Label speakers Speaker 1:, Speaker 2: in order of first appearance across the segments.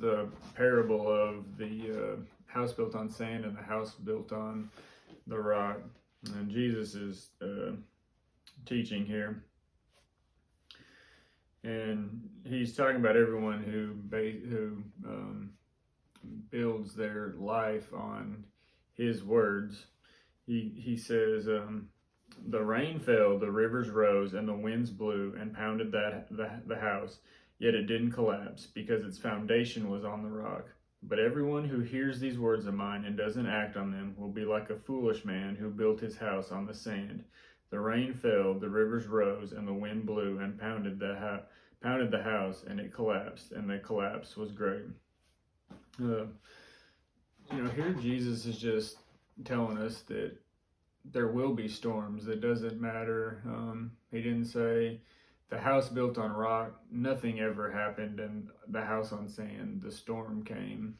Speaker 1: the parable of the house built on sand and the house built on the rock. And Jesus is teaching here. And he's talking about everyone who builds their life on his words. He says, the rain fell, the rivers rose, and the winds blew and pounded the house, yet it didn't collapse because its foundation was on the rock. But everyone who hears these words of mine and doesn't act on them will be like a foolish man who built his house on the sand. The rain fell, the rivers rose, and the wind blew and pounded the house, and it collapsed, and the collapse was great. Here Jesus is just telling us that there will be storms. It doesn't matter. He didn't say the house built on rock, nothing ever happened, and the house on sand, the storm came.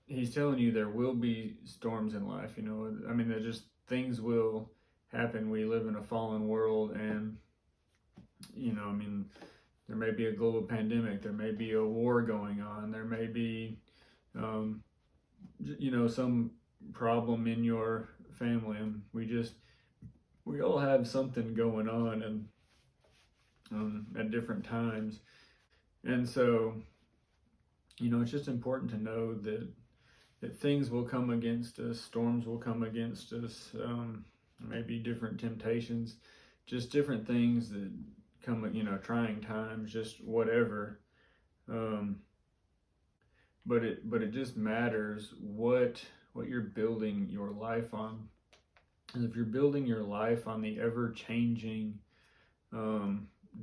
Speaker 1: He's telling you there will be storms in life. That just things will happen. We live in a fallen world, and there may be a global pandemic, there may be a war going on, there may be some problem in your family, and we all have something going on, and at different times. And so it's just important to know that things will come against us, storms will come against us, maybe different temptations, just different things that come, trying times, just whatever. But it just matters what you're building your life on. And if you're building your life on the ever-changing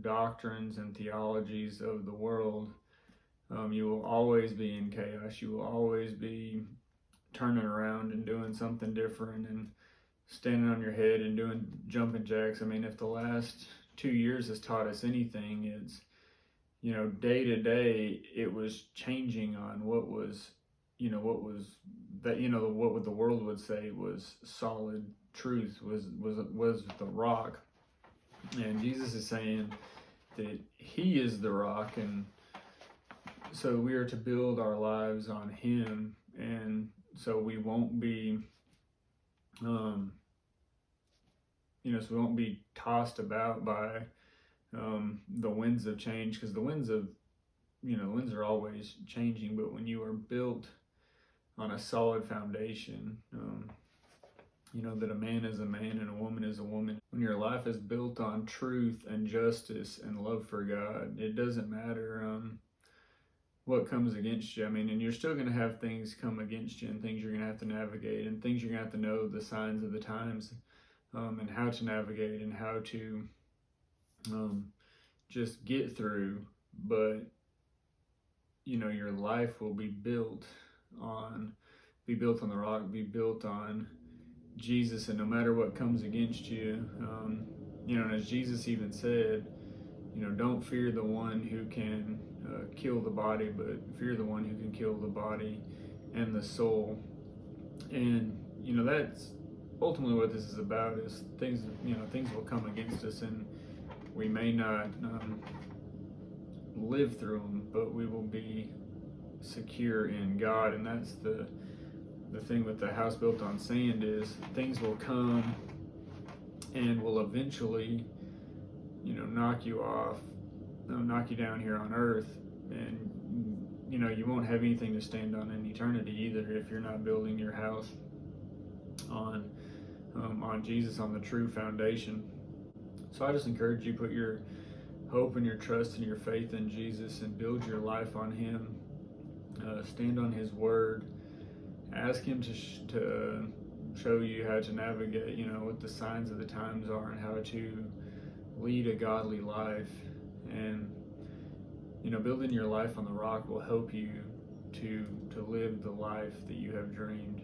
Speaker 1: doctrines and theologies of the world, you will always be in chaos. You will always be turning around and doing something different and standing on your head and doing jumping jacks. If the last 2 years has taught us anything, it's day to day it was changing on what the world would say was solid truth, was the rock. And Jesus is saying that he is the rock, and so we are to build our lives on him, and so we won't be so we won't be tossed about by the winds of change, because the winds are always changing. But when you are built on a solid foundation, that a man is a man and a woman is a woman, when your life is built on truth and justice and love for God, it doesn't matter what comes against you. And you're still going to have things come against you, and things you're going to have to navigate, and things you're going to have to know the signs of the times, and how to navigate and how to just get through. But your life will be built on the rock, be built on Jesus. And no matter what comes against you, and as Jesus even said, don't fear the one who can kill the body, but fear the one who can kill the body and the soul. And that's ultimately what this is about, is things will come against us, and we may not live through them, but we will be secure in God. And that's the thing with the house built on sand, is things will come and will eventually knock you off, knock you down here on earth, and you won't have anything to stand on in eternity either if you're not building your house on Jesus, on the true foundation. So I just encourage you, put your hope and your trust and your faith in Jesus, and build your life on him. Stand on his word. Ask him to show you how to navigate, what the signs of the times are, and how to lead a godly life. And building your life on the rock will help you to live the life that you have dreamed.